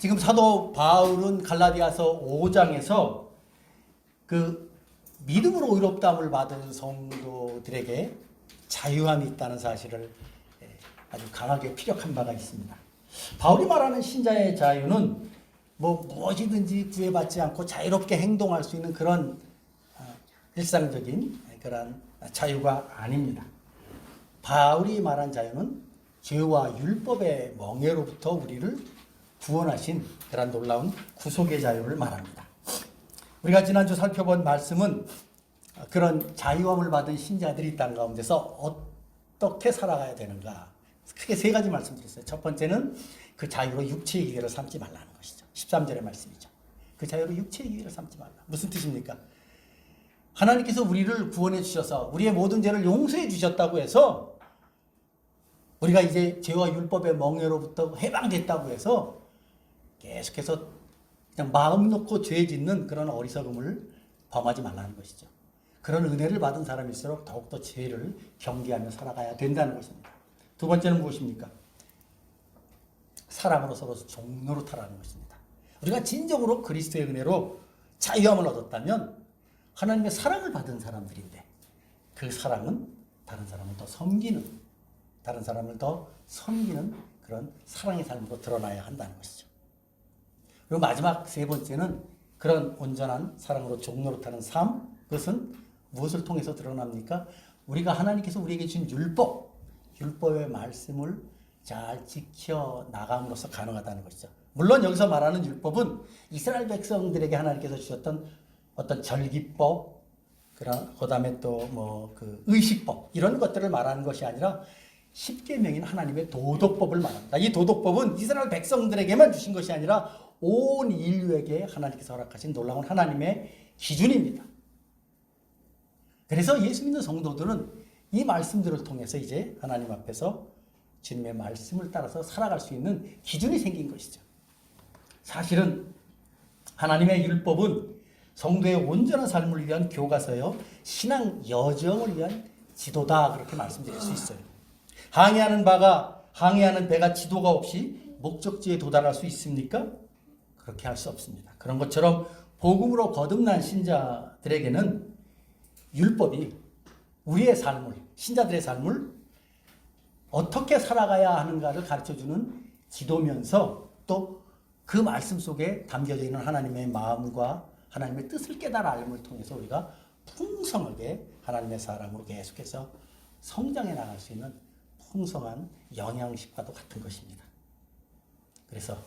지금 사도 바울은 갈라디아서 5장에서 그 믿음으로 의롭다함을 받은 성도들에게 자유함이 있다는 사실을 아주 강하게 피력한 바가 있습니다. 바울이 말하는 신자의 자유는 무엇이든지 구애받지 않고 자유롭게 행동할 수 있는 그런 일상적인 그런 자유가 아닙니다. 바울이 말한 자유는 죄와 율법의 멍에로부터 우리를 구원하신 그런 놀라운 구속의 자유를 말합니다. 우리가 지난주 살펴본 말씀은 그런 자유함을 받은 신자들이 이 땅 가운데서 어떻게 살아가야 되는가, 크게 세 가지 말씀드렸어요. 첫 번째는 그 자유로 육체의 기회를 삼지 말라는 것이죠. 13절의 말씀이죠. 그 자유로 육체의 기회를 삼지 말라. 무슨 뜻입니까? 하나님께서 우리를 구원해 주셔서 우리의 모든 죄를 용서해 주셨다고 해서 우리가 이제 죄와 율법의 멍에로부터 해방됐다고 해서 계속해서 그냥 마음 놓고 죄 짓는 그런 어리석음을 범하지 말라는 것이죠. 그런 은혜를 받은 사람일수록 더욱더 죄를 경계하며 살아가야 된다는 것입니다. 두 번째는 무엇입니까? 사랑으로 서로 종노릇하라는 것입니다. 우리가 진정으로 그리스도의 은혜로 자유함을 얻었다면 하나님의 사랑을 받은 사람들인데 그 사랑은 다른 사람을 더 섬기는, 다른 사람을 더 섬기는 그런 사랑의 삶으로 드러나야 한다는 것이죠. 그리고 마지막 세 번째는 그런 온전한 사랑으로 종노릇하는 삶, 그것은 무엇을 통해서 드러납니까? 우리가 하나님께서 우리에게 주신 율법의 말씀을 잘 지켜 나감으로써 가능하다는 것이죠. 물론 여기서 말하는 율법은 이스라엘 백성들에게 하나님께서 주셨던 어떤 절기법, 그다음에 또 그 의식법 이런 것들을 말하는 것이 아니라 십계명인 하나님의 도덕법을 말합니다. 이 도덕법은 이스라엘 백성들에게만 주신 것이 아니라 온 인류에게 하나님께서 허락하신 놀라운 하나님의 기준입니다. 그래서 예수 믿는 성도들은 이 말씀들을 통해서 이제 하나님 앞에서 주님의 말씀을 따라서 살아갈 수 있는 기준이 생긴 것이죠. 사실은 하나님의 율법은 성도의 온전한 삶을 위한 교과서요, 신앙 여정을 위한 지도다, 그렇게 말씀드릴 수 있어요. 항해하는 배가 지도가 없이 목적지에 도달할 수 있습니까? 그렇게 할 수 없습니다. 그런 것처럼 복음으로 거듭난 신자들에게는 율법이 우리의 삶을, 신자들의 삶을 어떻게 살아가야 하는가를 가르쳐주는 지도면서 또 그 말씀 속에 담겨져 있는 하나님의 마음과 하나님의 뜻을 깨달아 알림을 통해서 우리가 풍성하게 하나님의 사람으로 계속해서 성장해 나갈 수 있는 풍성한 영양식과도 같은 것입니다. 그래서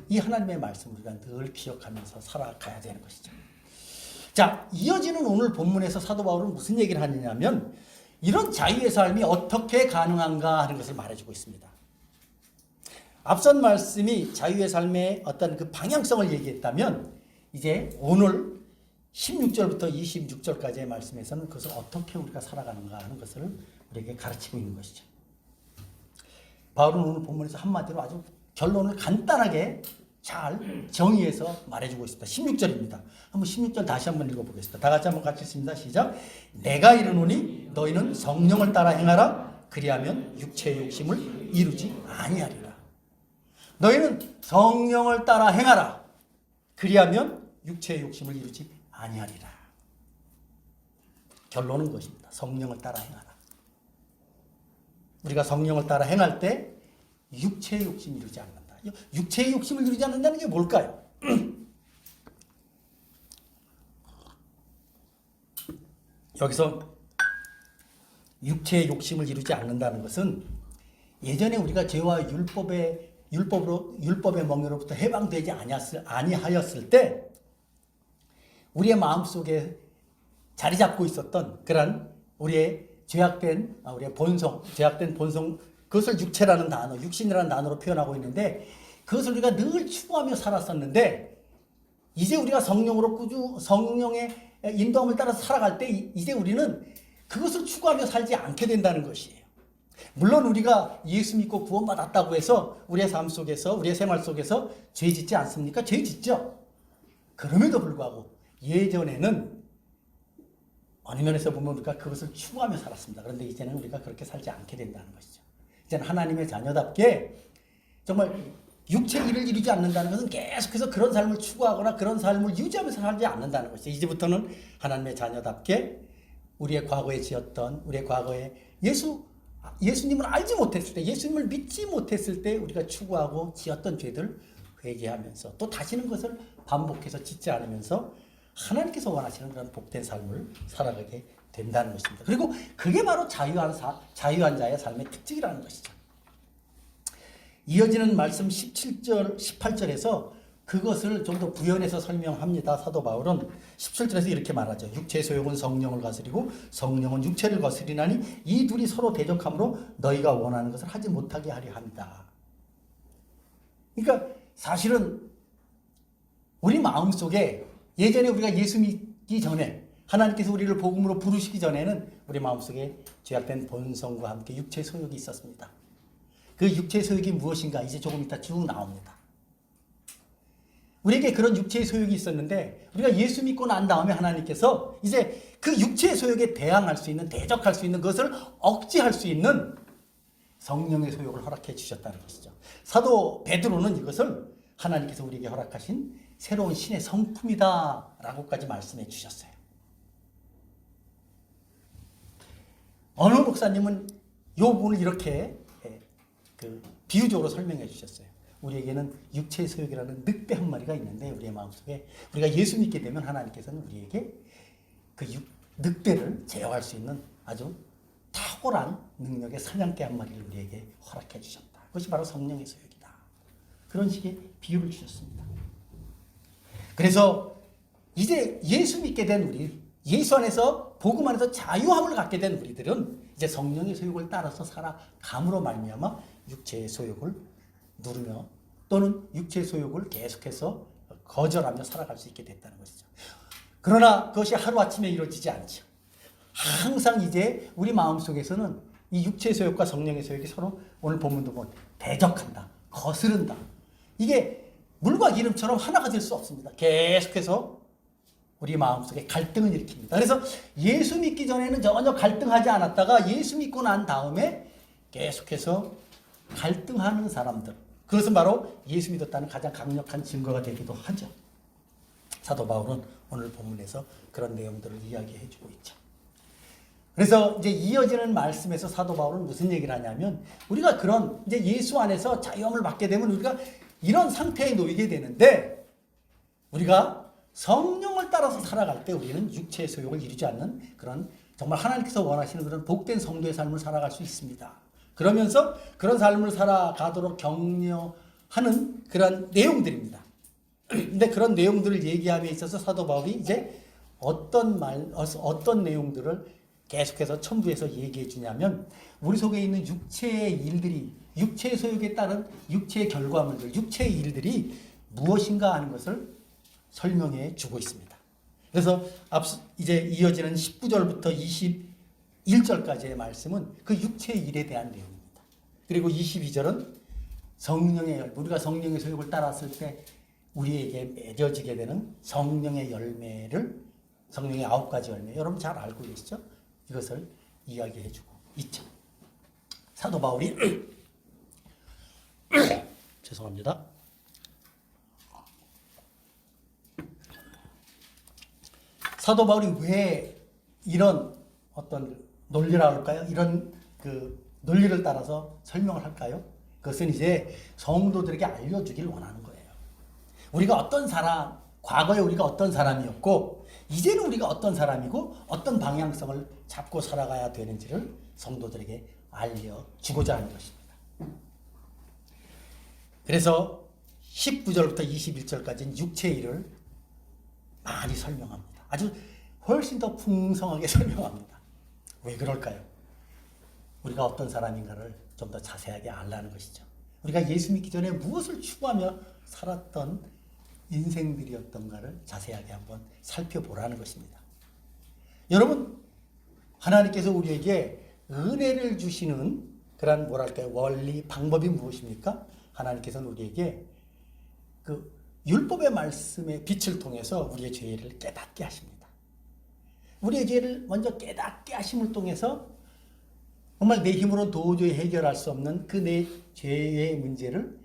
이 하나님의 말씀을 우리가 늘 기억하면서 살아가야 되는 것이죠. 자, 이어지는 오늘 본문에서 사도 바울은 무슨 얘기를 하느냐면 이런 자유의 삶이 어떻게 가능한가 하는 것을 말해주고 있습니다. 앞선 말씀이 자유의 삶의 어떤 그 방향성을 얘기했다면 이제 오늘 16절부터 26절까지의 말씀에서는 그것을 어떻게 우리가 살아가는가 하는 것을 우리에게 가르치고 있는 것이죠. 바울은 오늘 본문에서 한마디로 아주 결론을 간단하게 잘 정의해서 말해주고 있습니다. 16절입니다. 한번 16절 다시 한번 읽어보겠습니다. 다 같이 한번 같이 읽습니다. 시작. 내가 이르노니 너희는 성령을 따라 행하라. 그리하면 육체의 욕심을 이루지 아니하리라. 너희는 성령을 따라 행하라. 그리하면 육체의 욕심을 이루지 아니하리라. 결론은 그것입니다. 성령을 따라 행하라. 우리가 성령을 따라 행할 때 육체의 욕심을 이루지 않는다. 육체의 욕심을 이루지 않는다는 게 뭘까요? 여기서 육체의 욕심을 이루지 않는다는 것은 예전에 우리가 죄와 율법의 멍에로부터 해방되지 아니하였을 때 우리의 마음속에 자리 잡고 있었던 그런 우리의 죄악된 본성, 그것을 육체라는 단어, 육신이라는 단어로 표현하고 있는데 그것을 우리가 늘 추구하며 살았었는데 이제 우리가 성령의 인도함을 따라서 살아갈 때 이제 우리는 그것을 추구하며 살지 않게 된다는 것이에요. 물론 우리가 예수 믿고 구원받았다고 해서 우리의 삶 속에서, 우리의 생활 속에서 죄 짓지 않습니까? 죄 짓죠. 그럼에도 불구하고 예전에는 어느 면에서 보면 우리가 그것을 추구하며 살았습니다. 그런데 이제는 우리가 그렇게 살지 않게 된다는 것이죠. 이제는 하나님의 자녀답게 정말 육체 일을 이루지 않는다는 것은 계속해서 그런 삶을 추구하거나 그런 삶을 유지하면서 살지 않는다는 것이죠. 이제부터는 하나님의 자녀답게 우리의 과거에 지었던, 우리의 과거에 예수님을 알지 못했을 때, 예수님을 믿지 못했을 때 우리가 추구하고 지었던 죄들 회개하면서 또 다시는 것을 반복해서 짓지 않으면서 하나님께서 원하시는 그런 복된 삶을 살아가게 된다는 것입니다. 그리고 그게 바로 자유한 자의 삶의 특징이라는 것이죠. 이어지는 말씀 17절, 18절에서 그것을 좀 더 부연해서 설명합니다. 사도 바울은 17절에서 이렇게 말하죠. 육체의 소욕은 성령을 거스리고 성령은 육체를 거스리나니 이 둘이 서로 대적함으로 너희가 원하는 것을 하지 못하게 하려 합니다. 그러니까 사실은 우리 마음속에 예전에 우리가 예수 믿기 전에 하나님께서 우리를 복음으로 부르시기 전에는 우리 마음속에 죄악된 본성과 함께 육체의 소욕이 있었습니다. 그 육체의 소욕이 무엇인가 이제 조금 이따 쭉 나옵니다. 우리에게 그런 육체의 소욕이 있었는데 우리가 예수 믿고 난 다음에 하나님께서 이제 그 육체의 소욕에 대항할 수 있는, 대적할 수 있는 것을 억제할 수 있는 성령의 소욕을 허락해 주셨다는 것이죠. 사도 베드로는 이것을 하나님께서 우리에게 허락하신 새로운 신의 성품이다 라고까지 말씀해 주셨어요. 어느 목사님은 이 부분을 이렇게 비유적으로 설명해 주셨어요. 우리에게는 육체의 소욕이라는 늑대 한 마리가 있는데 우리의 마음속에 우리가 예수 믿게 되면 하나님께서는 우리에게 그 늑대를 제어할 수 있는 아주 탁월한 능력의 사냥개 한 마리를 우리에게 허락해 주셨다. 그것이 바로 성령의 소욕이다. 그런 식의 비유를 주셨습니다. 그래서 이제 예수 믿게 된 우리, 예수 안에서 복음 안에서 자유함을 갖게 된 우리들은 이제 성령의 소욕을 따라서 살아감으로 말미암아 육체의 소욕을 누르며 또는 육체의 소욕을 계속해서 거절하며 살아갈 수 있게 됐다는 것이죠. 그러나 그것이 하루아침에 이루어지지 않죠. 항상 이제 우리 마음속에서는 이 육체의 소욕과 성령의 소욕이 서로 오늘 본문도 보면 대적한다, 거스른다. 이게 물과 기름처럼 하나가 될 수 없습니다. 계속해서 우리 마음속에 갈등을 일으킵니다. 그래서 예수 믿기 전에는 전혀 갈등하지 않았다가 예수 믿고 난 다음에 계속해서 갈등하는 사람들, 그것은 바로 예수 믿었다는 가장 강력한 증거가 되기도 하죠. 사도 바울은 오늘 본문에서 그런 내용들을 이야기해 주고 있죠. 그래서 이제 이어지는 말씀에서 사도 바울은 무슨 얘기를 하냐면 우리가 그런 이제 예수 안에서 자유함을 받게 되면 우리가 이런 상태에 놓이게 되는데 우리가 성령을 따라서 살아갈 때 우리는 육체의 소욕을 이루지 않는 그런 정말 하나님께서 원하시는 그런 복된 성도의 삶을 살아갈 수 있습니다. 그러면서 그런 삶을 살아가도록 격려하는 그런 내용들입니다. 근데 그런 내용들을 얘기함에 있어서 사도 바울이 이제 어떤 내용들을 계속해서 첨부해서 얘기해 주냐면 우리 속에 있는 육체의 일들이, 육체의 소욕에 따른 육체의 결과물들, 육체의 일들이 무엇인가 하는 것을 설명해 주고 있습니다. 그래서 이제 이어지는 19절부터 21절까지의 말씀은 그 육체의 일에 대한 내용입니다. 그리고 22절은 성령의 열매, 우리가 성령의 소욕을 따랐을 때 우리에게 맺어지게 되는 성령의 열매를, 성령의 9가지 열매, 여러분 잘 알고 계시죠? 이것을 이야기해 주고 있죠. 사도 바울이 죄송합니다. 사도 바울이 왜 이런 어떤 논리라 할까요? 이런 그 논리를 따라서 설명을 할까요? 그것은 이제 성도들에게 알려주길 원하는 거예요. 우리가 어떤 사람, 과거에 우리가 어떤 사람이었고 이제는 우리가 어떤 사람이고 어떤 방향성을 잡고 살아가야 되는지를 성도들에게 알려주고자 하는 것입니다. 그래서 19절부터 21절까지는 육체의 일을 많이 설명합니다. 아주 훨씬 더 풍성하게 설명합니다. 왜 그럴까요? 우리가 어떤 사람인가를 좀 더 자세하게 알라는 것이죠. 우리가 예수 믿기 전에 무엇을 추구하며 살았던 인생들이었던가를 자세하게 한번 살펴보라는 것입니다. 여러분, 하나님께서 우리에게 은혜를 주시는 그런 뭐랄까요, 원리, 방법이 무엇입니까? 하나님께서는 우리에게 그 율법의 말씀의 빛을 통해서 우리의 죄를 깨닫게 하십니다. 우리의 죄를 먼저 깨닫게 하심을 통해서 정말 내 힘으로 도저히 해결할 수 없는 그 내 죄의 문제를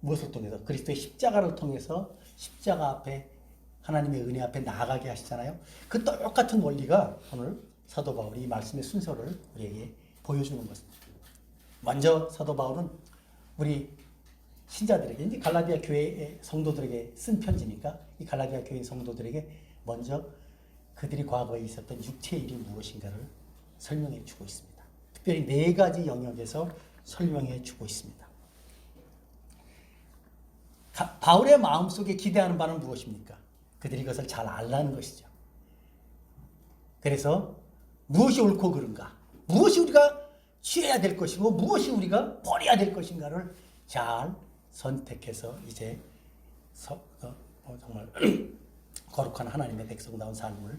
무엇을 통해서? 그리스도의 십자가를 통해서 십자가 앞에 하나님의 은혜 앞에 나아가게 하시잖아요. 그 똑같은 원리가 오늘 사도 바울이 이 말씀의 순서를 우리에게 보여주는 것입니다. 먼저 사도 바울은 우리 신자들에게, 이제 갈라디아 교회의 성도들에게 쓴 편지니까 이 갈라디아 교회 성도들에게 먼저 그들이 과거에 있었던 육체의 일이 무엇인가를 설명해 주고 있습니다. 특별히 4가지 영역에서 설명해 주고 있습니다. 바울의 마음속에 기대하는 바는 무엇입니까? 그들이 이것을 잘 알라는 것이죠. 그래서 무엇이 옳고 그른가, 무엇이 우리가 취해야 될 것이고 무엇이 우리가 버려야 될 것인가를 잘 선택해서 이제 정말 거룩한 하나님의 백성다운 삶을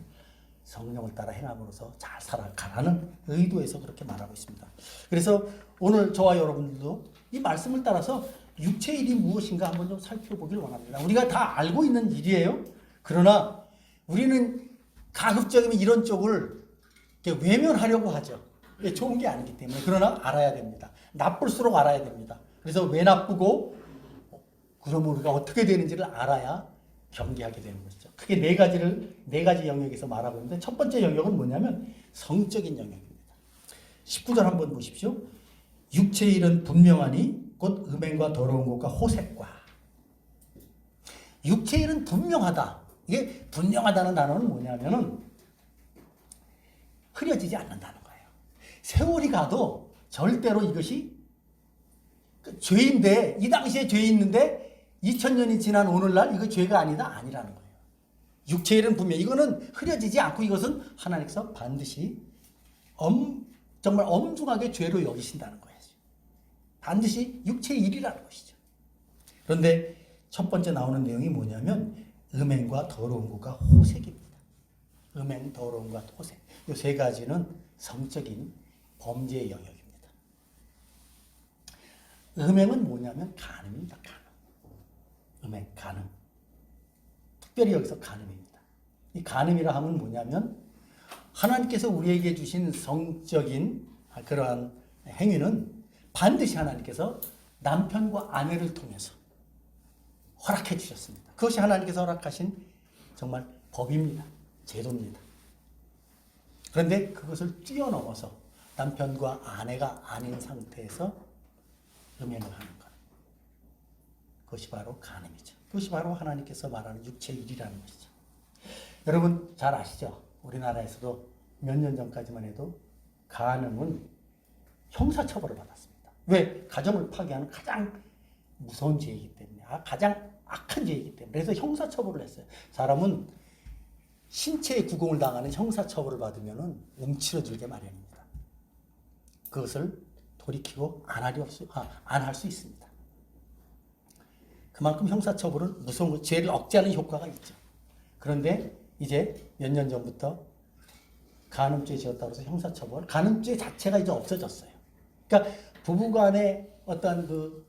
성령을 따라 행함으로써 잘 살아가라는 의도에서 그렇게 말하고 있습니다. 그래서 오늘 저와 여러분들도 이 말씀을 따라서 육체의 일이 무엇인가 한번 좀 살펴보길 원합니다. 우리가 다 알고 있는 일이에요. 그러나 우리는 가급적이면 이런 쪽을 외면하려고 하죠. 좋은 게 아니기 때문에. 그러나 알아야 됩니다. 나쁠수록 알아야 됩니다. 그래서 왜 나쁘고 그러면 우리가 어떻게 되는지를 알아야 경계하게 되는 것이죠. 크게 4가지 영역에서 말하고 있는데 첫 번째 영역은 뭐냐면 성적인 영역입니다. 19절 한번 보십시오. 육체의 일은 분명하니 곧 음행과 더러운 것과 호색과. 육체의 일은 분명하다. 이게 분명하다는 단어는 뭐냐면은 흐려지지 않는다는 거예요. 세월이 가도 절대로 이것이 죄인데, 이 당시에 죄 있는데 2000년이 지난 오늘날 이거 죄가 아니라는 거예요. 육체의 일은 분명, 이거는 흐려지지 않고 이것은 하나님께서 반드시 정말 엄중하게 죄로 여기신다는 거예요. 반드시 육체의 일이라는 것이죠. 그런데 첫 번째 나오는 내용이 뭐냐면 음행과 더러운 것과 호색입니다. 음행, 더러운 것, 호색. 이 3가지는 성적인 범죄의 영역입니다. 음행은 뭐냐면 간음입니다. 간음. 음행, 간음. 특별히 여기서 간음입니다. 이 간음이라 하면 뭐냐면 하나님께서 우리에게 주신 성적인 그러한 행위는 반드시 하나님께서 남편과 아내를 통해서 허락해 주셨습니다. 그것이 하나님께서 허락하신 정말 법입니다. 제도입니다. 그런데 그것을 뛰어넘어서 남편과 아내가 아닌 상태에서 음행을 하는 것. 그것이 바로 간음이죠. 그것이 바로 하나님께서 말하는 육체의 일이라는 것이죠. 여러분 잘 아시죠? 우리나라에서도 몇 년 전까지만 해도 간음은 형사처벌을 받았습니다. 왜? 가정을 파괴하는 가장 무서운 죄이기 때문에, 가장 악한 죄이기 때문에. 그래서 형사처벌을 했어요. 사람은 신체의 구공을 당하는 형사처벌을 받으면 움츠러들게 마련입니다. 그것을 돌이키고 안 할 수 있습니다. 그만큼 형사처벌은 무서운 죄를 억제하는 효과가 있죠. 그런데 이제 몇 년 전부터 간음죄 지었다고 해서 형사처벌, 간음죄 자체가 이제 없어졌어요. 그러니까 부부간의 어떤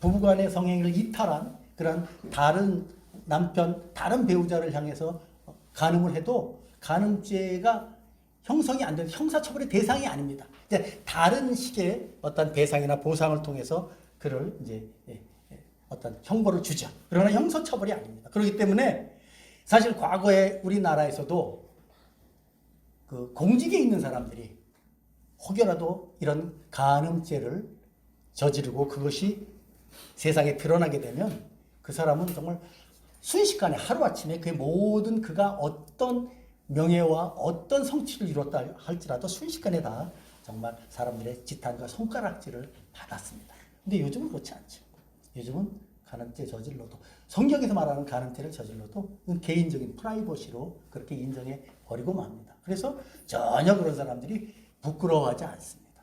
부부간의 성행위를 이탈한 그런 다른 남편, 다른 배우자를 향해서 간음을 해도 간음죄가 형성이 안 되는 형사처벌의 대상이 아닙니다. 이제 다른 식의 어떤 배상이나 보상을 통해서 그를 이제 어떤 형벌을 주죠. 그러나 형사처벌이 아닙니다. 그렇기 때문에 사실 과거에 우리나라에서도 그 공직에 있는 사람들이 혹여라도 이런 간음죄를 저지르고 그것이 세상에 드러나게 되면 그 사람은 정말 순식간에 하루아침에 그의 모든 그가 어떤 명예와 어떤 성취를 이뤘다 할지라도 순식간에 다 정말 사람들의 지탄과 손가락질을 받았습니다. 근데 요즘은 그렇지 않죠. 요즘은 간음죄 저질러도, 성경에서 말하는 간음죄를 저질러도 개인적인 프라이버시로 그렇게 인정해 버리고 맙니다. 그래서 전혀 그런 사람들이 부끄러워하지 않습니다.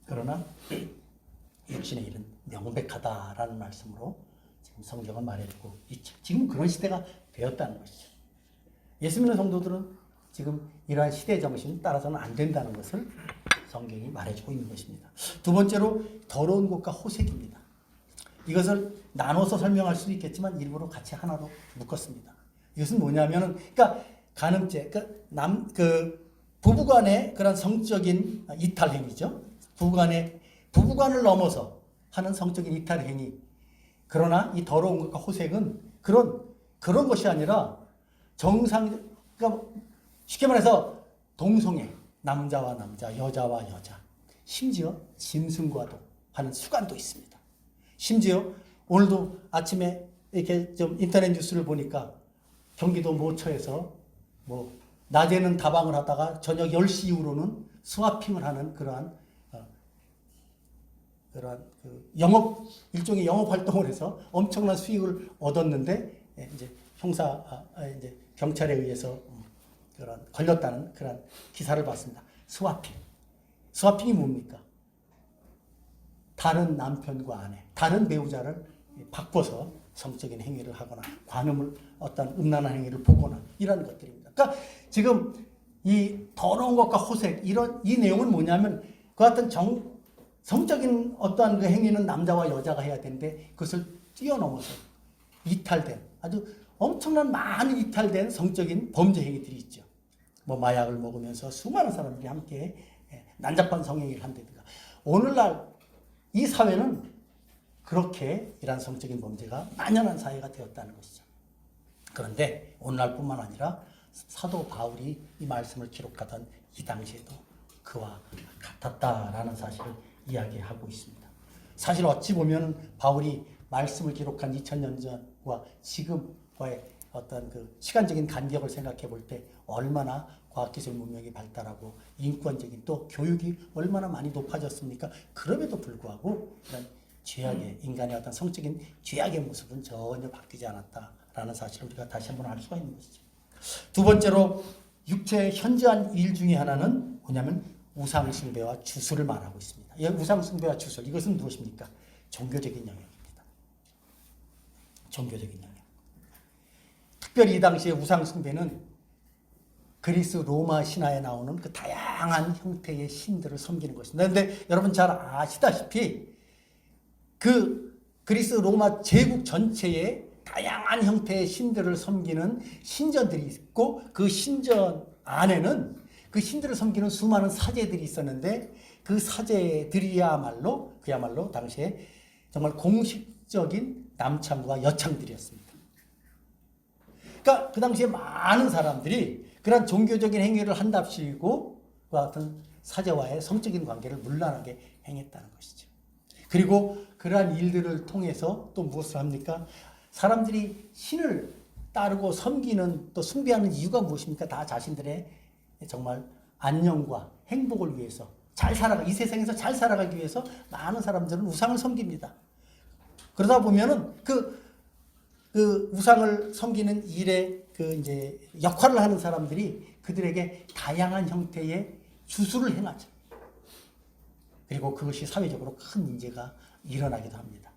그러나 육신의 일은 명백하다라는 말씀으로 지금 성경은 말해주고 있죠. 지금 그런 시대가 되었다는 것이죠. 예수 믿는 성도들은 지금 이러한 시대 정신에 따라서는 안 된다는 것을 성경이 말해주고 있는 것입니다. 두 번째로 더러운 것과 호색입니다. 이것을 나눠서 설명할 수도 있겠지만 일부러 같이 하나로 묶었습니다. 이것은 뭐냐면은, 그러니까 간음죄, 부부간의 그런 성적인 이탈 행위죠. 부부간의 부부간을 넘어서 하는 성적인 이탈 행위. 그러나 이 더러운 것과 호색은 그런 것이 아니라 그러니까 쉽게 말해서 동성애, 남자와 남자, 여자와 여자, 심지어 짐승과도 하는 수간도 있습니다. 심지어 오늘도 아침에 이렇게 좀 인터넷 뉴스를 보니까 경기도 모처에서 뭐 낮에는 다방을 하다가 저녁 10시 이후로는 스와핑을 하는 그러한 일종의 영업 활동을 해서 엄청난 수익을 얻었는데 이제 이제 경찰에 의해서 그런 걸렸다는 그런 기사를 봤습니다. 스와핑이 뭡니까? 다른 남편과 아내, 다른 배우자를 바꿔서 성적인 행위를 하거나 관음을 어떤 음란한 행위를 보거나 이런 것들입니다. 그러니까 지금 이 더러운 것과 호색 이 내용은 뭐냐면 그 같은 성적인 어떠한 그 행위는 남자와 여자가 해야 되는데 그것을 뛰어넘어서 이탈된 아주 엄청난 많은 이탈된 성적인 범죄 행위들이 있죠. 뭐 마약을 먹으면서 수많은 사람들이 함께 난잡한 성행위를 한다든가. 오늘날 이 사회는 그렇게 이러한 성적인 범죄가 만연한 사회가 되었다는 것이죠. 그런데 오늘날뿐만 아니라 사도 바울이 이 말씀을 기록하던 이 당시에도 그와 같았다라는 사실을 이야기하고 있습니다. 사실 어찌 보면 바울이 말씀을 기록한 2000년 전과 지금과의 어떤 그 시간적인 간격을 생각해 볼 때 얼마나 과학기술 문명이 발달하고 인권적인 또 교육이 얼마나 많이 높아졌습니까? 그럼에도 불구하고 이런 죄악의 인간의 어떤 성적인 죄악의 모습은 전혀 바뀌지 않았다라는 사실을 우리가 다시 한번 알 수가 있는 것이죠. 두 번째로 육체의 현저한 일 중에 하나는 뭐냐면 우상숭배와 주술을 말하고 있습니다. 이 우상숭배와 주술 이것은 무엇입니까? 종교적인 영역입니다. 종교적인 영역. 특별히 이 당시에 우상숭배는 그리스 로마 신화에 나오는 그 다양한 형태의 신들을 섬기는 것입니다. 그런데 여러분 잘 아시다시피 그 그리스 로마 제국 전체에 다양한 형태의 신들을 섬기는 신전들이 있고 그 신전 안에는 그 신들을 섬기는 수많은 사제들이 있었는데 그 사제들이야말로 그야말로 당시에 정말 공식적인 남창과 여창들이었습니다. 그러니까 그 당시에 많은 사람들이 그런 종교적인 행위를 한답시고 그와 같은 사제와의 성적인 관계를 문란하게 행했다는 것이죠. 그리고 그러한 일들을 통해서 또 무엇을 합니까? 사람들이 신을 따르고 섬기는 또 숭배하는 이유가 무엇입니까? 다 자신들의 정말 안녕과 행복을 위해서 이 세상에서 잘 살아가기 위해서 많은 사람들은 우상을 섬깁니다. 그러다 보면은 그 우상을 섬기는 일에 이제 역할을 하는 사람들이 그들에게 다양한 형태의 주술을 행하죠. 그리고 그것이 사회적으로 큰 문제가 일어나기도 합니다.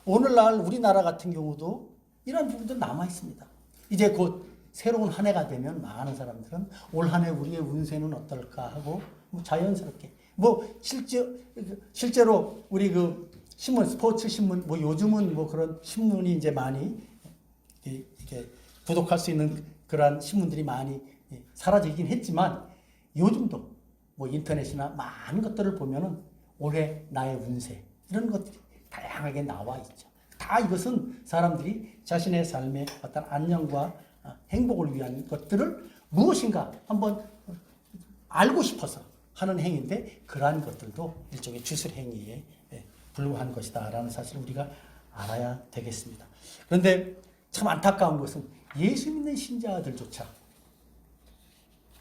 오늘날 우리나라 같은 경우도 이런 부분도 남아 있습니다. 이제 곧 새로운 한 해가 되면 많은 사람들은 올 한 해 우리의 운세는 어떨까 하고 자연스럽게 실제로 우리 그 신문 스포츠 신문 요즘은 그런 신문이 이제 많이 이렇게 구독할 수 있는 그러한 신문들이 많이 사라지긴 했지만 요즘도 인터넷이나 많은 것들을 보면은 올해 나의 운세 이런 것들이 다양하게 나와 있죠. 다 이것은 사람들이 자신의 삶의 어떤 안녕과 행복을 위한 것들을 무엇인가 한번 알고 싶어서 하는 행위인데 그러한 것들도 일종의 주술 행위에 불과한 것이다라는 사실을 우리가 알아야 되겠습니다. 그런데 참 안타까운 것은 예수 믿는 신자들조차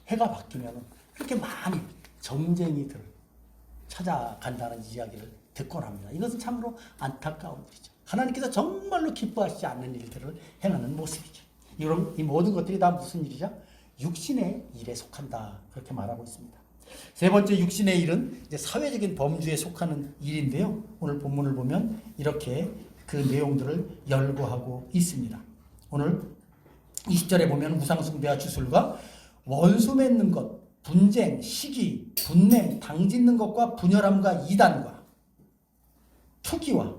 해가 바뀌면 그렇게 많이 점쟁이들을 찾아간다는 이야기를 듣곤 합니다. 이것은 참으로 안타까운 일이죠. 하나님께서 정말로 기뻐하시지 않는 일들을 행하는 모습이죠. 이 모든 것들이 다 무슨 일이죠? 육신의 일에 속한다. 그렇게 말하고 있습니다. 세 번째 육신의 일은 이제 사회적인 범주에 속하는 일인데요. 오늘 본문을 보면 이렇게 그 내용들을 열거하고 있습니다. 오늘 20절에 보면 우상숭배와 주술과 원수 맺는 것, 분쟁, 시기, 분냄, 당짓는 것과 분열함과 이단과 투기와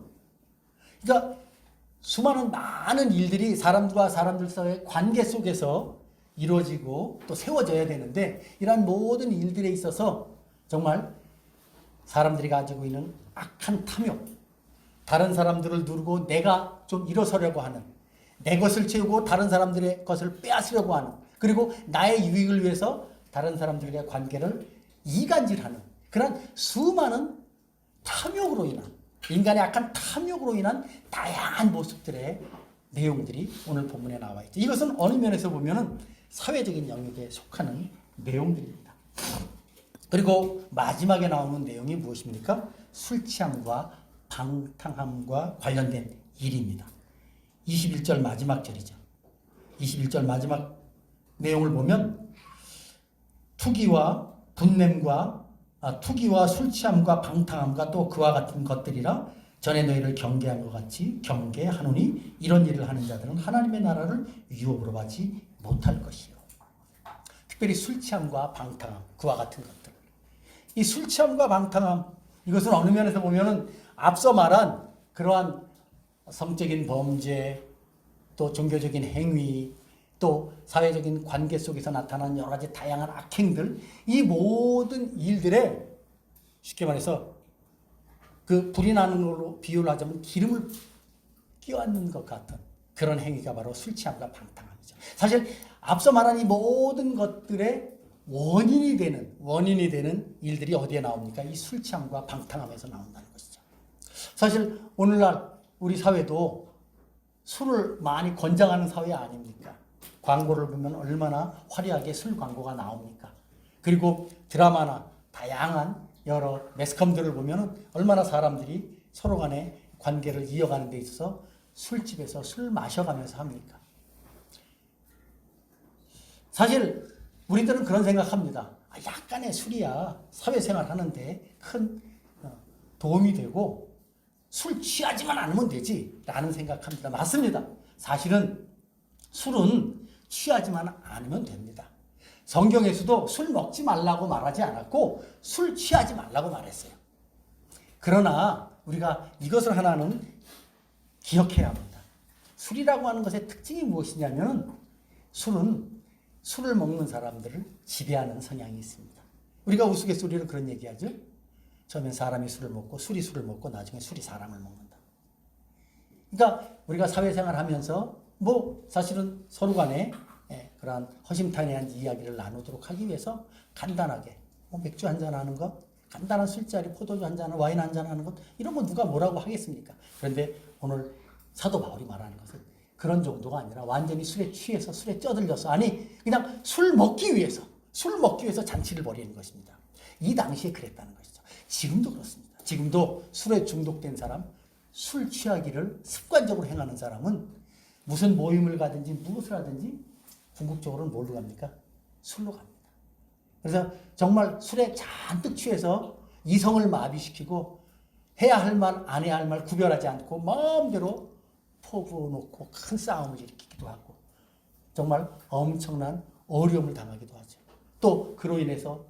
그러니까 수많은 많은 일들이 사람들과 사람들 사이의 관계 속에서 이루어지고 또 세워져야 되는데 이러한 모든 일들에 있어서 정말 사람들이 가지고 있는 악한 탐욕, 다른 사람들을 누르고 내가 좀 일어서려고 하는, 내 것을 채우고 다른 사람들의 것을 빼앗으려고 하는, 그리고 나의 유익을 위해서 다른 사람들과의 관계를 이간질하는 그런 수많은 탐욕으로 인한, 인간의 악한 탐욕으로 인한 다양한 모습들의 내용들이 오늘 본문에 나와 있죠. 이것은 어느 면에서 보면은 사회적인 영역에 속하는 내용들입니다. 그리고 마지막에 나오는 내용이 무엇입니까? 술 취함과 방탕함과 관련된 일입니다. 21절 마지막 절이죠. 21절 마지막 내용을 보면 투기와 분냄과 투기와 술 취함과 방탕함과 또 그와 같은 것들이라 전에 너희를 경계한 것 같이 경계하노니 이런 일을 하는 자들은 하나님의 나라를 유업으로 받지 못할 것이요. 특별히 술 취함과 방탕함, 그와 같은 것들. 이 술 취함과 방탕함, 이것은 어느 면에서 보면은 앞서 말한 그러한 성적인 범죄, 또 종교적인 행위, 또 사회적인 관계 속에서 나타나는 여러 가지 다양한 악행들, 이 모든 일들에 쉽게 말해서 그 불이 나는 걸로 비유를 하자면 기름을 끼얹는 것 같은 그런 행위가 바로 술 취함과 방탕함이죠. 사실 앞서 말한 이 모든 것들의 원인이 되는 일들이 어디에 나옵니까? 이 술 취함과 방탕함에서 나온다는 것이죠. 사실 오늘날 우리 사회도 술을 많이 권장하는 사회 아닙니까? 광고를 보면 얼마나 화려하게 술 광고가 나옵니까? 그리고 드라마나 다양한 여러 매스컴들을 보면 얼마나 사람들이 서로 간의 관계를 이어가는 데 있어서 술집에서 술 마셔가면서 합니까? 사실 우리들은 그런 생각합니다. 약간의 술이야 사회생활 하는데 큰 도움이 되고 술 취하지만 않으면 되지 라는 생각합니다. 맞습니다. 사실은 술은 취하지만 않으면 됩니다. 성경에서도 술 먹지 말라고 말하지 않았고 술 취하지 말라고 말했어요. 그러나 우리가 이것을 하나는 기억해야 합니다. 술이라고 하는 것의 특징이 무엇이냐면 술은 술을 먹는 사람들을 지배하는 성향이 있습니다. 우리가 우스갯소리로 그런 얘기하죠. 처음엔 사람이 술을 먹고 술이 술을 먹고 나중에 술이 사람을 먹는다. 그러니까 우리가 사회생활 하면서 사실은 서로 간에 그러한 허심탄회한 이야기를 나누도록 하기 위해서 간단하게 맥주 한잔 하는 것, 간단한 술자리 포도주 한잔, 와인 한잔 하는 것, 이런 거 누가 뭐라고 하겠습니까? 그런데 오늘 사도 바울이 말하는 것은 그런 정도가 아니라 완전히 술에 취해서 술에 쪄들려서 그냥 술 먹기 위해서 잔치를 벌이는 것입니다. 이 당시에 그랬다는 것이죠. 지금도 그렇습니다. 지금도 술에 중독된 사람, 술 취하기를 습관적으로 행하는 사람은 무슨 모임을 가든지 무엇을 하든지 궁극적으로는 뭘로 갑니까? 술로 갑니다. 그래서 정말 술에 잔뜩 취해서 이성을 마비시키고 해야 할 말, 안 해야 할 말 구별하지 않고 마음대로 퍼부어놓고 큰 싸움을 일으키기도 하고 정말 엄청난 어려움을 당하기도 하죠. 또 그로 인해서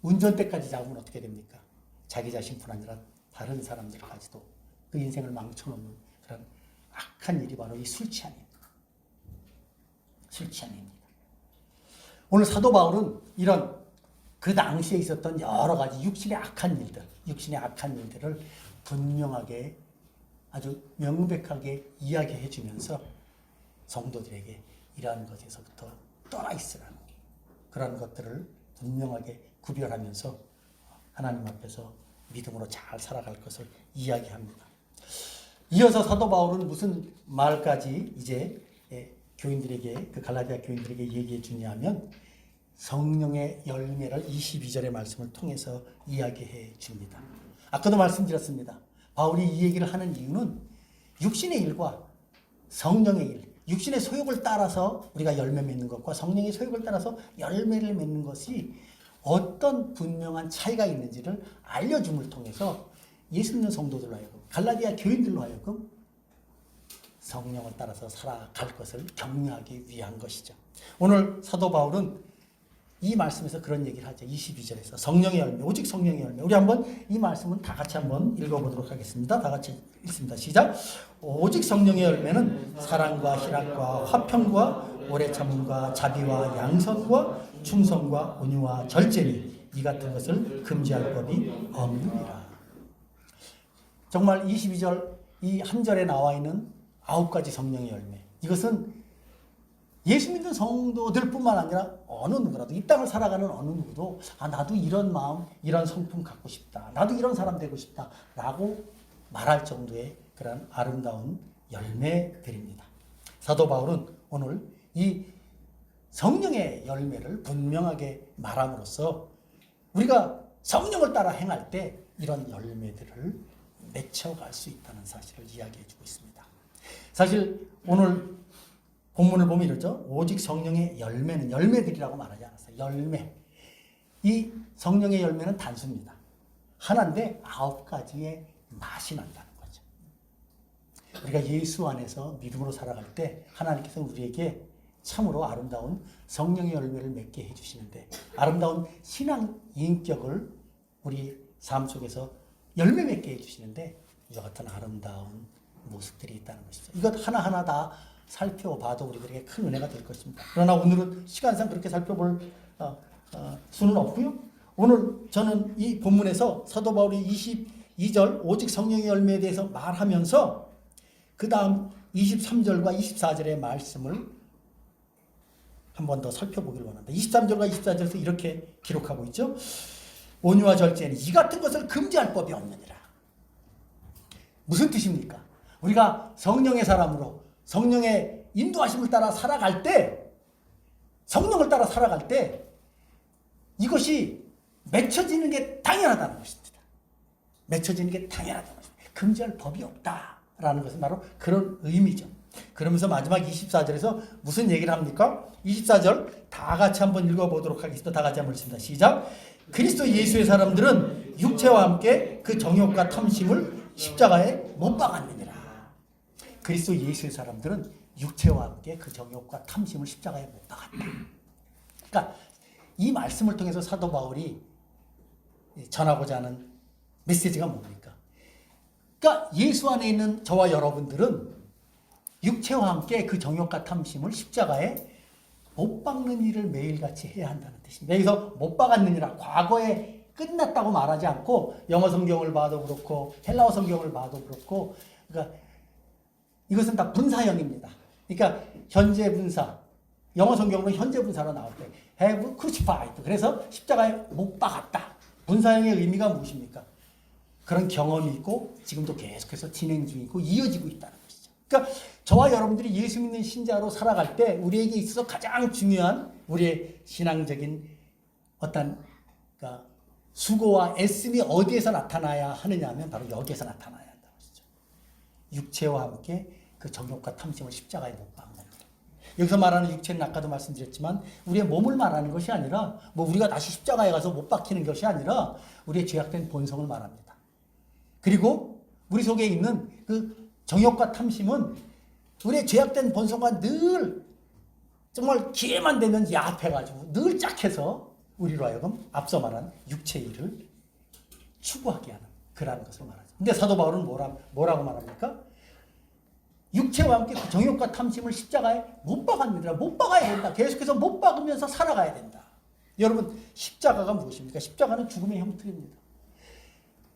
운전대까지 잡으면 어떻게 됩니까? 자기 자신뿐 아니라 다른 사람들까지도 그 인생을 망쳐놓는 그런 악한 일이 바로 이 술 취함입니다. 술 취함입니다. 오늘 사도 바울은 이런 그 당시에 있었던 여러 가지 육신의 악한 일들을 분명하게 아주 명백하게 이야기해 주면서 성도들에게 이러한 것에서부터 떠나 있으라는 그런 것들을 분명하게 구별하면서 하나님 앞에서 믿음으로 잘 살아갈 것을 이야기합니다. 이어서 사도 바울은 무슨 말까지 이제 교인들에게, 그 갈라디아 교인들에게 얘기해 주냐면 성령의 열매를 22절의 말씀을 통해서 이야기해 줍니다. 아까도 말씀드렸습니다. 바울이 이 얘기를 하는 이유는 육신의 일과 성령의 일, 육신의 소욕을 따라서 우리가 열매 맺는 것과 성령의 소욕을 따라서 열매를 맺는 것이 어떤 분명한 차이가 있는지를 알려줌을 통해서 예수 믿는 성도들로 하여금, 갈라디아 교인들로 하여금 성령을 따라서 살아갈 것을 격려하기 위한 것이죠. 오늘 사도 바울은 이 말씀에서 그런 얘기를 하죠. 22절에서 성령의 열매, 오직 성령의 열매. 우리 한번 이 말씀은 다 같이 한번 읽어보도록 하겠습니다. 다 같이 읽습니다. 시작. 오직 성령의 열매는 사랑과 희락과 화평과 오래 참음과 자비와 양선과 충성과 온유와 절제니 이 같은 것을 금지할 법이 없느니라. 정말 22절 이 한 절에 나와 있는 9가지 성령의 열매, 이것은 예수 믿는 성도들뿐만 아니라 어느 누구라도, 이 땅을 살아가는 어느 누구도 나도 이런 마음, 이런 성품 갖고 싶다, 나도 이런 사람 되고 싶다 라고 말할 정도의 그런 아름다운 열매들입니다. 사도 바울은 오늘 이 성령의 열매를 분명하게 말함으로써 우리가 성령을 따라 행할 때 이런 열매들을 맺혀갈 수 있다는 사실을 이야기해 주고 있습니다. 사실 오늘 본문을 보면 이러죠. 오직 성령의 열매는, 열매들이라고 말하지 않았어요. 열매. 이 성령의 열매는 단수입니다. 하나인데 9가지의 맛이 난다는 거죠. 우리가 예수 안에서 믿음으로 살아갈 때 하나님께서 우리에게 참으로 아름다운 성령의 열매를 맺게 해주시는데, 아름다운 신앙 인격을 우리 삶 속에서 열매 맺게 해주시는데, 이와 같은 아름다운 모습들이 있다는 것이죠. 이것 하나하나 다 살펴봐도 우리들에게 큰 은혜가 될 것입니다. 그러나 오늘은 시간상 그렇게 살펴볼 수는 없고요. 오늘 저는 이 본문에서 사도 바울이 22절 오직 성령의 열매에 대해서 말하면서 그 다음 23절과 24절의 말씀을 한 번 더 살펴보기를 원합니다. 23절과 24절에서 이렇게 기록하고 있죠. 온유와 절제는 이 같은 것을 금지할 법이 없느니라. 무슨 뜻입니까? 우리가 성령의 사람으로 성령의 인도하심을 따라 살아갈 때, 성령을 따라 살아갈 때 이것이 맺혀지는 게 당연하다는 것입니다. 맺혀지는 게 당연하다는 것입니다. 금지할 법이 없다라는 것은 바로 그런 의미죠. 그러면서 마지막 24절에서 무슨 얘기를 합니까? 24절 다 같이 한번 읽어보도록 하겠습니다. 다 같이 한번 읽습니다. 시작. 그리스도 예수의 사람들은 육체와 함께 그 정욕과 탐심을 십자가에 못 박았느니라. 그리스도 예수의 사람들은 육체와 함께 그 정욕과 탐심을 십자가에 못 박았다. 그러니까 이 말씀을 통해서 사도 바울이 전하고자 하는 메시지가 뭡니까? 그러니까 예수 안에 있는 저와 여러분들은 육체와 함께 그 정욕과 탐심을 십자가에 못 박는 일을 매일같이 해야 한다는 뜻입니다. 여기서 못 박았느니라, 과거에 끝났다고 말하지 않고 영어 성경을 봐도 그렇고 헬라어 성경을 봐도 그렇고, 그러니까 이것은 다 분사형입니다. 그러니까 현재 분사, 영어 성경으로 현재 분사로 나올 때 have crucified, 그래서 십자가에 못 박았다. 분사형의 의미가 무엇입니까? 그런 경험이 있고 지금도 계속해서 진행 중이고 이어지고 있다는 것이죠. 그러니까 저와 여러분들이 예수 믿는 신자로 살아갈 때 우리에게 있어서 가장 중요한 우리의 신앙적인 어떤 그러니까 수고와 애씀이 어디에서 나타나야 하느냐 하면 바로 여기에서 나타나야 한다는 것이죠. 육체와 함께 그 정욕과 탐심을 십자가에 못 박는 것. 여기서 말하는 육체는 아까도 말씀드렸지만 우리의 몸을 말하는 것이 아니라, 뭐 우리가 다시 십자가에 가서 못 박히는 것이 아니라 우리의 죄악된 본성을 말합니다. 그리고 우리 속에 있는 그 정욕과 탐심은 우리의 죄악된 본성과 늘 정말 기회만 되면 야합해가지고 늘 짝해서 우리로 하여금 앞서 말한 육체 일을 추구하게 하는 그러한 것을 말하죠. 근데 사도 바울은 뭐라고 말합니까? 육체와 함께 그 정욕과 탐심을 십자가에 못 박았느니라. 못 박아야 된다. 계속해서 못 박으면서 살아가야 된다. 여러분, 십자가가 무엇입니까? 십자가는 죽음의 형틀입니다.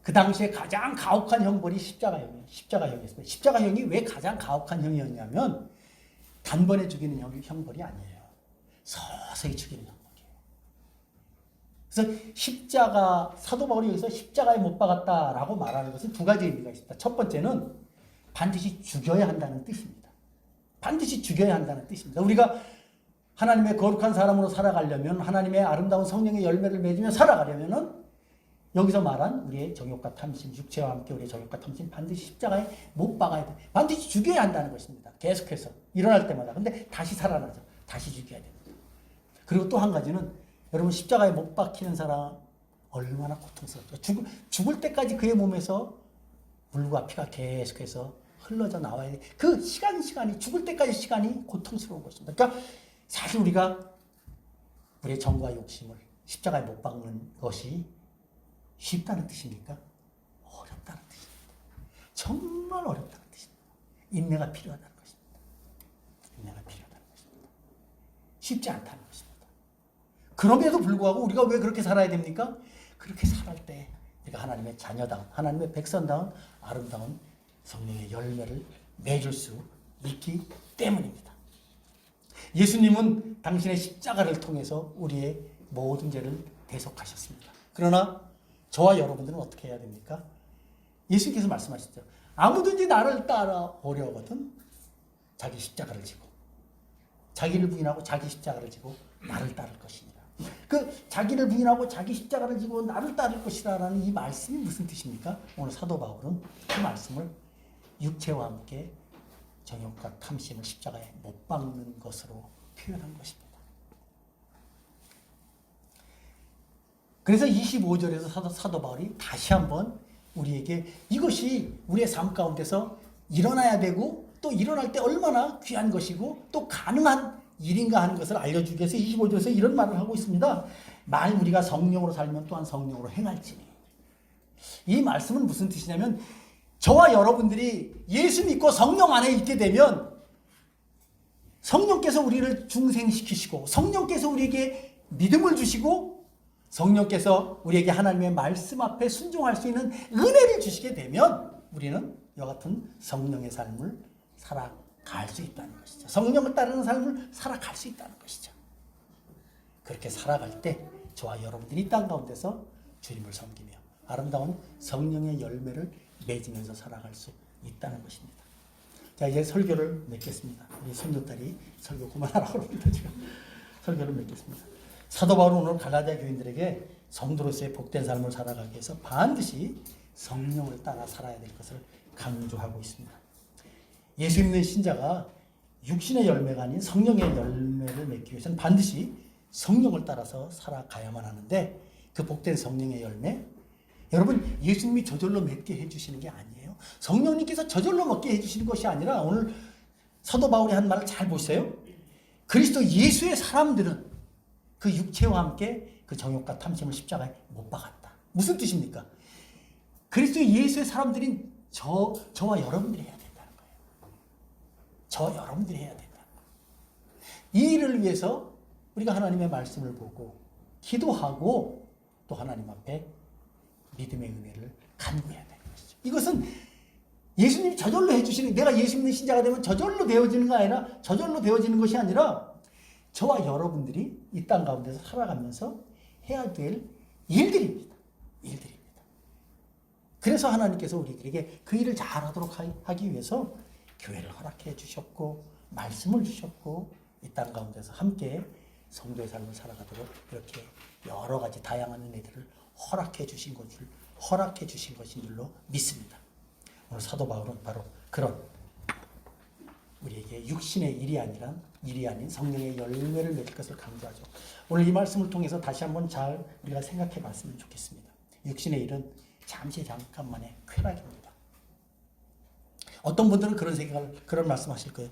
그 당시에 가장 가혹한 형벌이 십자가형이었습니다. 십자가형이 왜 가장 가혹한 형이었냐면 단번에 죽이는 형벌이 아니에요. 서서히 죽이는 형벌이에요. 그래서 십자가, 사도 바울이 여기서 십자가에 못 박았다라고 말하는 것은 두 가지 의미가 있습니다. 첫 번째는 반드시 죽여야 한다는 뜻입니다. 반드시 죽여야 한다는 뜻입니다. 우리가 하나님의 거룩한 사람으로 살아가려면, 하나님의 아름다운 성령의 열매를 맺으며 살아가려면은 여기서 말한 우리의 정욕과 탐심, 육체와 함께 우리의 정욕과 탐심 반드시 십자가에 못 박아야 돼. 반드시 죽여야 한다는 것입니다. 계속해서 일어날 때마다. 근데 다시 살아나죠. 다시 죽여야 됩니다. 그리고 또 한 가지는 여러분, 십자가에 못 박히는 사람 얼마나 고통스럽죠. 죽을 때까지 그의 몸에서 물과 피가 계속해서 흘러져 나와야 돼. 그 시간이 죽을 때까지 시간이 고통스러운 것입니다. 그러니까 사실 우리가 우리의 정과 욕심을 십자가에 못 박는 것이 쉽다는 뜻입니까? 어렵다는 뜻입니다. 정말 어렵다는 뜻입니다. 인내가 필요하다는 것입니다. 인내가 필요하다는 것입니다. 쉽지 않다는 것입니다. 그럼에도 불구하고 우리가 왜 그렇게 살아야 됩니까? 그렇게 살할 때 우리가 하나님의 자녀다운, 하나님의 백성다운 아름다운 성령의 열매를 맺을 수 있기 때문입니다. 예수님은 당신의 십자가를 통해서 우리의 모든 죄를 대속하셨습니다. 그러나 저와 여러분들은 어떻게 해야 됩니까? 예수님께서 말씀하셨죠. 아무든지 나를 따라오려거든 자기 십자가를 지고 자기를 부인하고 자기 십자가를 지고 나를 따를 것이니라. 그 자기를 부인하고 자기 십자가를 지고 나를 따를 것이라는 이 말씀이 무슨 뜻입니까? 오늘 사도 바울은 그 말씀을 육체와 함께 정욕과 탐심을 십자가에 못 박는 것으로 표현한 것입니다. 그래서 25절에서 사도 바울이 다시 한번 우리에게 이것이 우리의 삶 가운데서 일어나야 되고 또 일어날 때 얼마나 귀한 것이고 또 가능한 일인가 하는 것을 알려주기 위해서 25절에서 이런 말을 하고 있습니다. 만일 우리가 성령으로 살면 또한 성령으로 행할지니. 이 말씀은 무슨 뜻이냐면 저와 여러분들이 예수 믿고 성령 안에 있게 되면 성령께서 우리를 중생시키시고 성령께서 우리에게 믿음을 주시고 성령께서 우리에게 하나님의 말씀 앞에 순종할 수 있는 은혜를 주시게 되면 우리는 이와 같은 성령의 삶을 살아갈 수 있다는 것이죠. 성령을 따르는 삶을 살아갈 수 있다는 것이죠. 그렇게 살아갈 때 저와 여러분들이 이 땅 가운데서 주님을 섬기며 아름다운 성령의 열매를 맺으면서 살아갈 수 있다는 것입니다. 자, 이제 설교를 맺겠습니다. 우리 손녀딸이 설교 그만하라고 그럽니다. 지금 설교를 맺겠습니다. 사도 바울은 오늘 갈라디아 교인들에게 성도로서의 복된 삶을 살아가기 위해서 반드시 성령을 따라 살아야 될 것을 강조하고 있습니다. 예수 믿는 신자가 육신의 열매가 아닌 성령의 열매를 맺기 위해서는 반드시 성령을 따라서 살아가야만 하는데 그 복된 성령의 열매, 여러분 예수님이 저절로 맺게 해주시는 게 아니에요. 성령님께서 저절로 먹게 해주시는 것이 아니라 오늘 사도 바울이 한 말을 잘 보세요. 그리스도 예수의 사람들은 그 육체와 함께 그 정욕과 탐심을 십자가에 못 박았다. 무슨 뜻입니까? 그리스도 예수의 사람들인 저와 여러분들이 해야 된다는 거예요. 저 여러분들이 해야 된다는 거예요. 이 일을 위해서 우리가 하나님의 말씀을 보고 기도하고 또 하나님 앞에 믿음의 은혜를 간구해야 되는 것이죠. 이것은 예수님이 저절로 해주시는, 내가 예수 믿는 신자가 되면 저절로 되어지는 거 아니라 저절로 되어지는 것이 아니라 저와 여러분들이 이 땅 가운데서 살아가면서 해야 될 일들입니다. 일들입니다. 그래서 하나님께서 우리들에게 그 일을 잘하도록 하기 위해서 교회를 허락해 주셨고 말씀을 주셨고 이 땅 가운데서 함께 성도의 삶을 살아가도록 이렇게 여러 가지 다양한 은혜들을 허락해 주신 것인 줄로 믿습니다. 오늘 사도 바울은 바로 그런 우리에게 육신의 일이 아닌 성령의 열매를 맺을 것을 강조하죠. 오늘 이 말씀을 통해서 다시 한번 잘 우리가 생각해 봤으면 좋겠습니다. 육신의 일은 잠깐만의 쾌락입니다. 어떤 분들은 그런 말씀하실 거예요.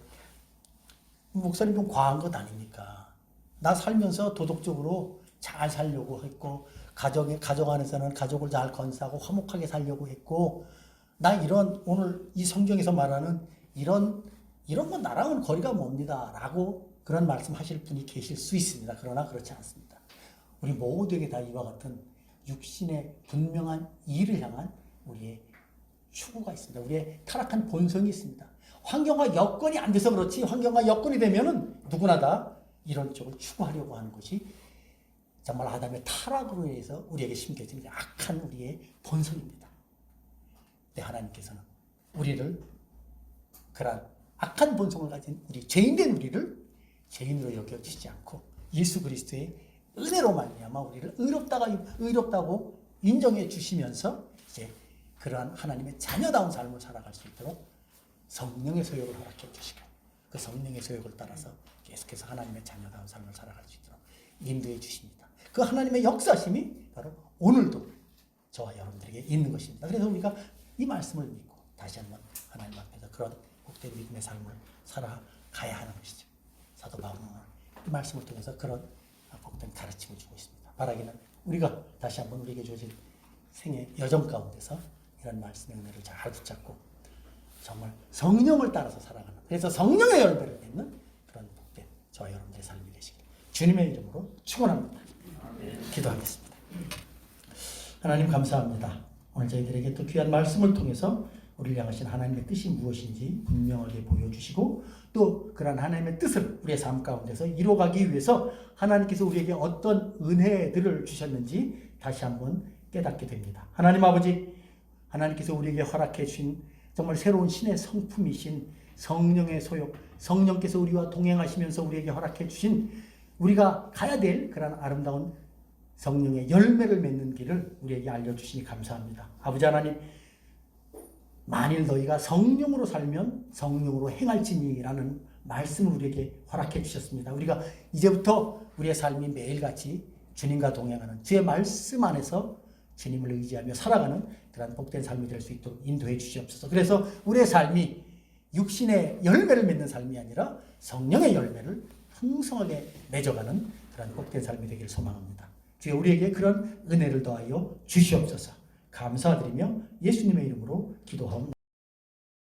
목사님 좀 과한 것 아닙니까? 나 살면서 도덕적으로 잘 살려고 했고 가정 안에서는 가족을 잘 건사하고 화목하게 살려고 했고 나 이런 오늘 이 성경에서 말하는 이런 건 나랑은 거리가 멉니다 라고 그런 말씀하실 분이 계실 수 있습니다. 그러나 그렇지 않습니다. 우리 모두에게 다 이와 같은 육신의 분명한 일을 향한 우리의 추구가 있습니다. 우리의 타락한 본성이 있습니다. 환경과 여건이 안 돼서 그렇지 환경과 여건이 되면은 누구나 다 이런 쪽을 추구하려고 하는 것이 정말 아담의 타락으로 인해서 우리에게 심겨진 악한 우리의 본성입니다. 근데 하나님께서는 우리를 그런 악한 본성을 가진 우리 죄인된 우리를 죄인으로 여겨주시지 않고 예수 그리스도의 은혜로 말미암아 우리를 의롭다고 인정해 주시면서 이제 그러한 하나님의 자녀다운 삶을 살아갈 수 있도록 성령의 소욕을 허락해 주시고 그 성령의 소욕을 따라서 계속해서 하나님의 자녀다운 삶을 살아갈 수 있도록 인도해 주십니다. 그 하나님의 역사심이 바로 오늘도 저와 여러분들에게 있는 것입니다. 그래서 우리가 이 말씀을 믿고 다시 한번 하나님 앞에서 그런 복된 믿음의 삶을 살아가야 하는 것이죠. 사도 바울은 이 말씀을 통해서 그런 복된 가르침을 주고 있습니다. 바라기는 우리가 다시 한번 우리에게 주어진 생의 여정 가운데서 이런 말씀의 은혜를 잘 붙잡고 정말 성령을 따라서 살아가는, 그래서 성령의 열매를 맺는 그런 복된 저와 여러분들의 삶이 되시길 주님의 이름으로 축원합니다. 기도하겠습니다. 하나님 감사합니다. 오늘 저희들에게 또 귀한 말씀을 통해서 우리를 향하신 하나님의 뜻이 무엇인지 분명하게 보여주시고 또 그러한 하나님의 뜻을 우리의 삶 가운데서 이루어가기 위해서 하나님께서 우리에게 어떤 은혜들을 주셨는지 다시 한번 깨닫게 됩니다. 하나님 아버지, 하나님께서 우리에게 허락해 주신 정말 새로운 신의 성품이신 성령의 소욕, 성령께서 우리와 동행하시면서 우리에게 허락해 주신 우리가 가야 될 그런 아름다운 성령의 열매를 맺는 길을 우리에게 알려주시니 감사합니다. 아버지 하나님, 만일 너희가 성령으로 살면 성령으로 행할지니라는 말씀을 우리에게 허락해 주셨습니다. 우리가 이제부터 우리의 삶이 매일같이 주님과 동행하는 주의 말씀 안에서 주님을 의지하며 살아가는 그런 복된 삶이 될 수 있도록 인도해 주시옵소서. 그래서 우리의 삶이 육신의 열매를 맺는 삶이 아니라 성령의 열매를 풍성하게 맺어가는 그런 복된 삶이 되기를 소망합니다. 주여 우리에게 그런 은혜를 더하여 주시옵소서. 감사드리며 예수님의 이름으로 기도하옵나이다.